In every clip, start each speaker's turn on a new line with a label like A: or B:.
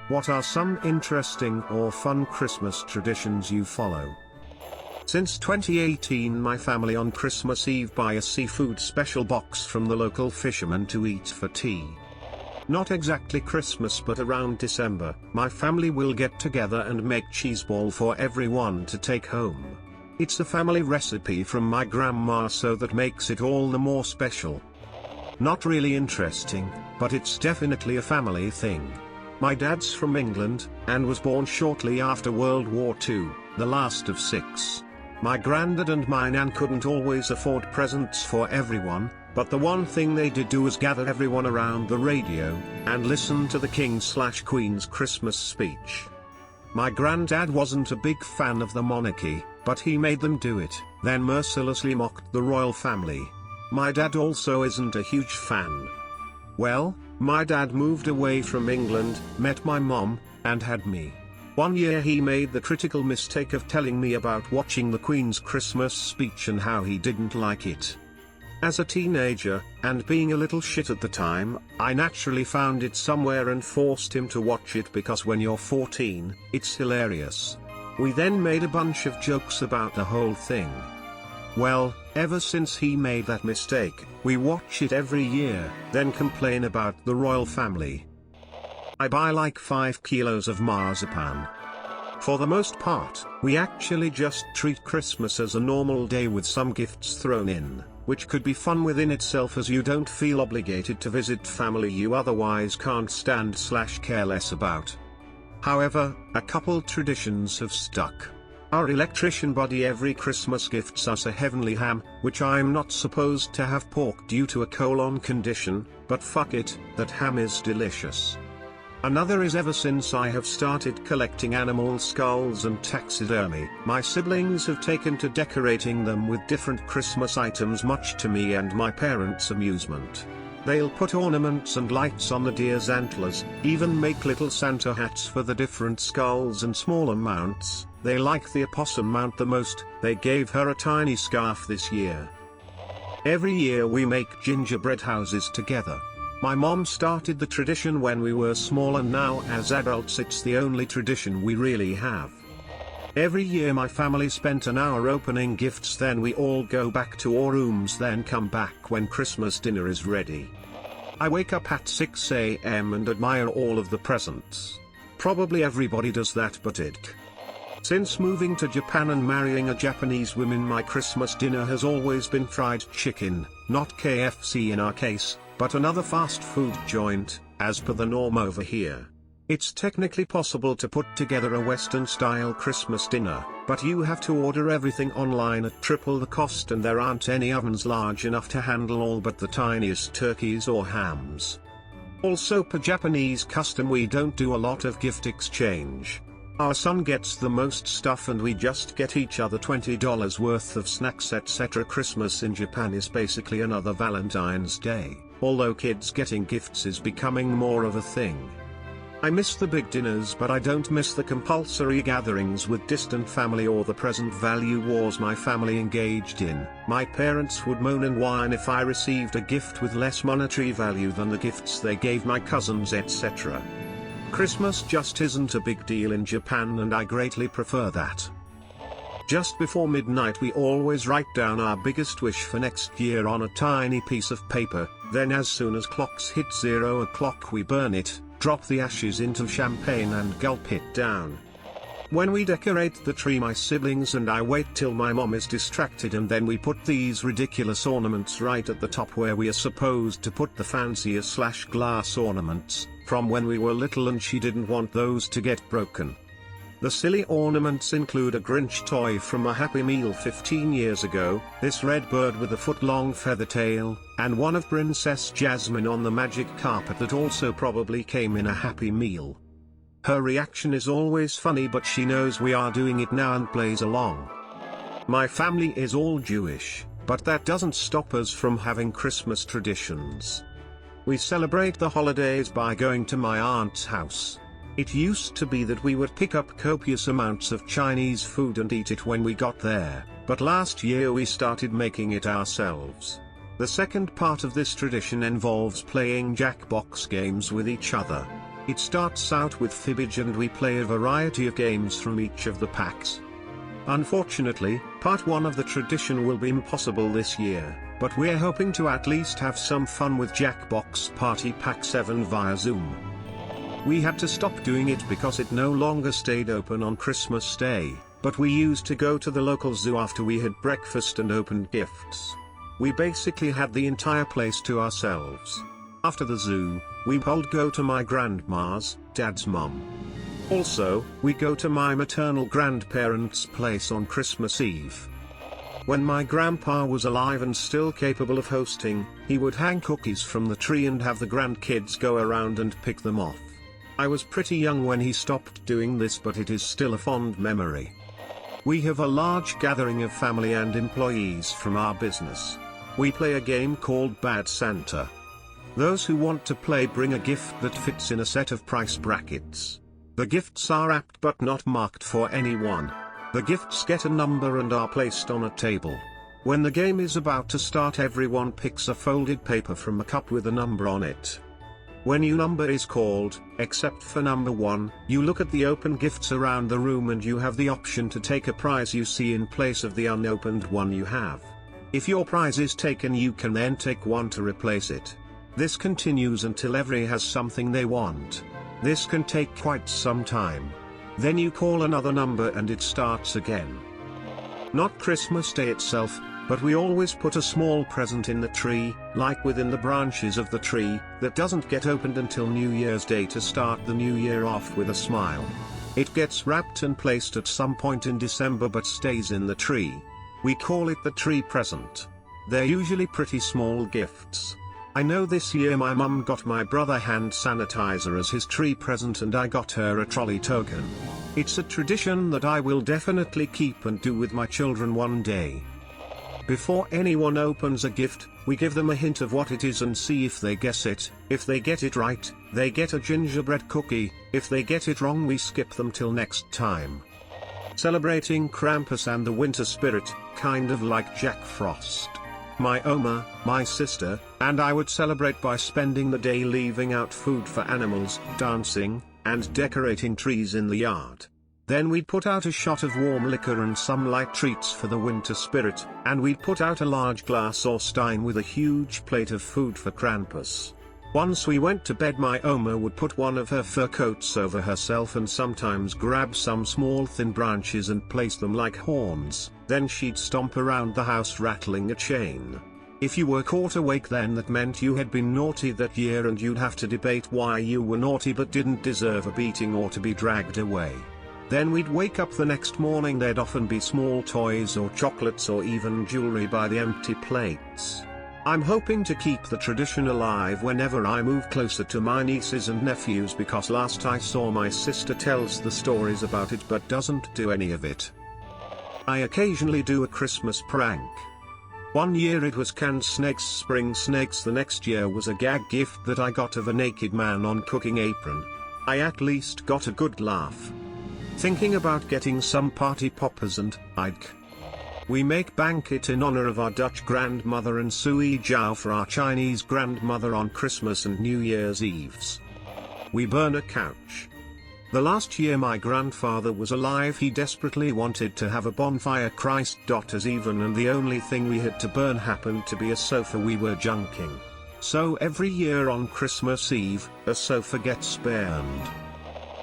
A: What are some interesting or fun Christmas traditions you follow? Since 2018 my family on Christmas Eve buy a seafood special box from the local fisherman to eat for tea. Not exactly Christmas but around December, my family will get together and make cheeseball for everyone to take home. It's a family recipe from my grandma, so that makes it all the more special. Not really interesting, but it's definitely a family thing. My dad's from England, and was born shortly after World War II, the last of 6. My granddad and my nan couldn't always afford presents for everyone, but the one thing they did do was gather everyone around the radio, and listen to the King/Queen's Christmas speech. My granddad wasn't a big fan of the monarchy, but he made them do it, then mercilessly mocked the royal family. My dad also isn't a huge fan. Well, my dad moved away from England, met my mom, and had me. One year he made the critical mistake of telling me about watching the Queen's Christmas speech and how he didn't like it. As a teenager, and being a little shit at the time, I naturally found it somewhere and forced him to watch it because when you're 14, it's hilarious. We then made a bunch of jokes about the whole thing. Well, ever since he made that mistake, we watch it every year, then complain about the royal family. I buy like 5 kilos of marzipan. For the most part, we actually just treat Christmas as a normal day with some gifts thrown in, which could be fun within itself as you don't feel obligated to visit family you otherwise can't stand/care less about. However, a couple traditions have stuck. Our electrician buddy every Christmas gifts us a heavenly ham, which I'm not supposed to have pork due to a colon condition, but fuck it, that ham is delicious. Another is ever since I have started collecting animal skulls and taxidermy, my siblings have taken to decorating them with different Christmas items, much to me and my parents' amusement. They'll put ornaments and lights on the deer's antlers, even make little Santa hats for the different skulls and smaller mounts. They like the opossum mount the most. They gave her a tiny scarf this year. Every year we make gingerbread houses together. My mom started the tradition when we were small, and now as adults it's the only tradition we really have. Every year my family spent an hour opening gifts, then we all go back to our rooms, then come back when Christmas dinner is ready. I wake up at 6 a.m. and admire all of the presents. Probably everybody does that but it. Since moving to Japan and marrying a Japanese woman, my Christmas dinner has always been fried chicken, not KFC in our case, but another fast food joint, as per the norm over here. It's technically possible to put together a Western-style Christmas dinner, but you have to order everything online at triple the cost, and there aren't any ovens large enough to handle all but the tiniest turkeys or hams. Also, per Japanese custom we don't do a lot of gift exchange. Our son gets the most stuff and we just get each other $20 worth of snacks etc. Christmas in Japan is basically another Valentine's Day, although kids getting gifts is becoming more of a thing. I miss the big dinners, but I don't miss the compulsory gatherings with distant family or the present value wars my family engaged in. My parents would moan and whine if I received a gift with less monetary value than the gifts they gave my cousins etc. Christmas just isn't a big deal in Japan, and I greatly prefer that. Just before midnight we always write down our biggest wish for next year on a tiny piece of paper, then as soon as clocks hit 0 o'clock we burn it, drop the ashes into champagne and gulp it down. When we decorate the tree my siblings and I wait till my mom is distracted, and then we put these ridiculous ornaments right at the top where we are supposed to put the fancier/glass ornaments, from when we were little and she didn't want those to get broken. The silly ornaments include a Grinch toy from a Happy Meal 15 years ago, this red bird with a foot-long feather tail, and one of Princess Jasmine on the magic carpet that also probably came in a Happy Meal. Her reaction is always funny, but she knows we are doing it now and plays along. My family is all Jewish, but that doesn't stop us from having Christmas traditions. We celebrate the holidays by going to my aunt's house. It used to be that we would pick up copious amounts of Chinese food and eat it when we got there, but last year we started making it ourselves. The second part of this tradition involves playing Jackbox games with each other. It starts out with fibbage and we play a variety of games from each of the packs. Unfortunately, part 1 of the tradition will be impossible this year, but we're hoping to at least have some fun with Jackbox Party Pack 7 via Zoom. We had to stop doing it because it no longer stayed open on Christmas Day, but we used to go to the local zoo after we had breakfast and opened gifts. We basically had the entire place to ourselves. After the zoo, we would go to my grandma's, Dad's mum. Also, we go to my maternal grandparents' place on Christmas Eve. When my grandpa was alive and still capable of hosting, he would hang cookies from the tree and have the grandkids go around and pick them off. I was pretty young when he stopped doing this, but it is still a fond memory. We have a large gathering of family and employees from our business. We play a game called Bad Santa. Those who want to play bring a gift that fits in a set of price brackets. The gifts are wrapped but not marked for anyone. The gifts get a number and are placed on a table. When the game is about to start, everyone picks a folded paper from a cup with a number on it. When your number is called, except for number 1, you look at the open gifts around the room and you have the option to take a prize you see in place of the unopened one you have. If your prize is taken, you can then take one to replace it. This continues until everyone has something they want. This can take quite some time. Then you call another number and it starts again. Not Christmas Day itself, but we always put a small present in the tree, like within the branches of the tree, that doesn't get opened until New Year's Day to start the new year off with a smile. It gets wrapped and placed at some point in December but stays in the tree. We call it the tree present. They're usually pretty small gifts. I know this year my mum got my brother hand sanitizer as his tree present and I got her a trolley token. It's a tradition that I will definitely keep and do with my children one day. Before anyone opens a gift, we give them a hint of what it is and see if they guess it. If they get it right, they get a gingerbread cookie. If they get it wrong, we skip them till next time. Celebrating Krampus and the winter spirit, kind of like Jack Frost. My Oma, my sister, and I would celebrate by spending the day leaving out food for animals, dancing, and decorating trees in the yard. Then we'd put out a shot of warm liquor and some light treats for the winter spirit, and we'd put out a large glass or stein with a huge plate of food for Krampus. Once we went to bed, my Oma would put one of her fur coats over herself and sometimes grab some small thin branches and place them like horns. Then she'd stomp around the house rattling a chain. If you were caught awake, then that meant you had been naughty that year and you'd have to debate why you were naughty but didn't deserve a beating or to be dragged away. Then we'd wake up the next morning, there'd often be small toys or chocolates or even jewelry by the empty plates. I'm hoping to keep the tradition alive whenever I move closer to my nieces and nephews, because last I saw my sister tells the stories about it but doesn't do any of it. I occasionally do a Christmas prank. One year it was canned snakes, spring snakes. The next year was a gag gift that I got of a naked man on cooking apron. I at least got a good laugh. Thinking about getting some party poppers and Ike. We make banquet in honor of our Dutch grandmother and sui jiao for our Chinese grandmother on Christmas and New Year's Eves. We burn a couch. The last year my grandfather was alive, he desperately wanted to have a bonfire Christ as even, and the only thing we had to burn happened to be a sofa we were junking. So every year on Christmas Eve, a sofa gets burned.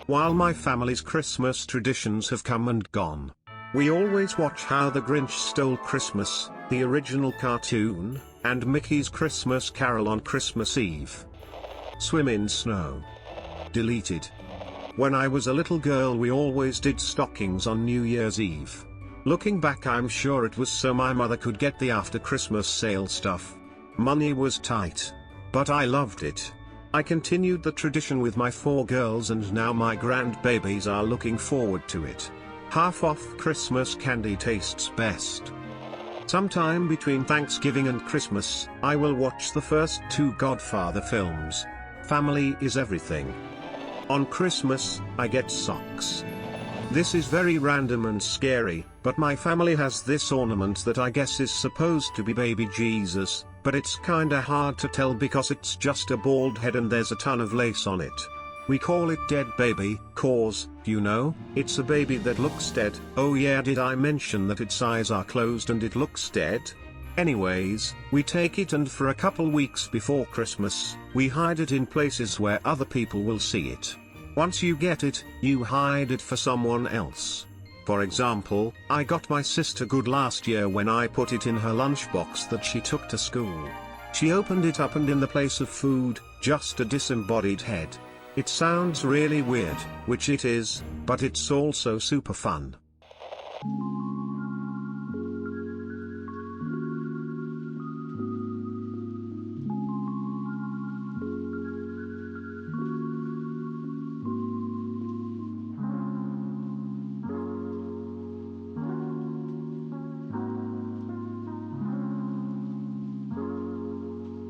A: While my family's Christmas traditions have come and gone, we always watch How the Grinch Stole Christmas, the original cartoon, and Mickey's Christmas Carol on Christmas Eve. Swim in snow. Deleted. When I was a little girl, we always did stockings on New Year's Eve. Looking back, I'm sure it was so my mother could get the after Christmas sale stuff. Money was tight. But I loved it. I continued the tradition with my 4 girls, and now my grandbabies are looking forward to it. Half off Christmas candy tastes best. Sometime between Thanksgiving and Christmas, I will watch the first 2 Godfather films. Family is everything. On Christmas, I get socks. This is very random and scary, but my family has this ornament that I guess is supposed to be baby Jesus, but it's kinda hard to tell because it's just a bald head and there's a ton of lace on it. We call it dead baby, cause, you know, it's a baby that looks dead. Oh yeah, did I mention that its eyes are closed and it looks dead? Anyways, we take it and for a couple weeks before Christmas, we hide it in places where other people will see it. Once you get it, you hide it for someone else. For example, I got my sister good last year when I put it in her lunchbox that she took to school. She opened it up and in the place of food, just a disembodied head. It sounds really weird, which it is, but it's also super fun.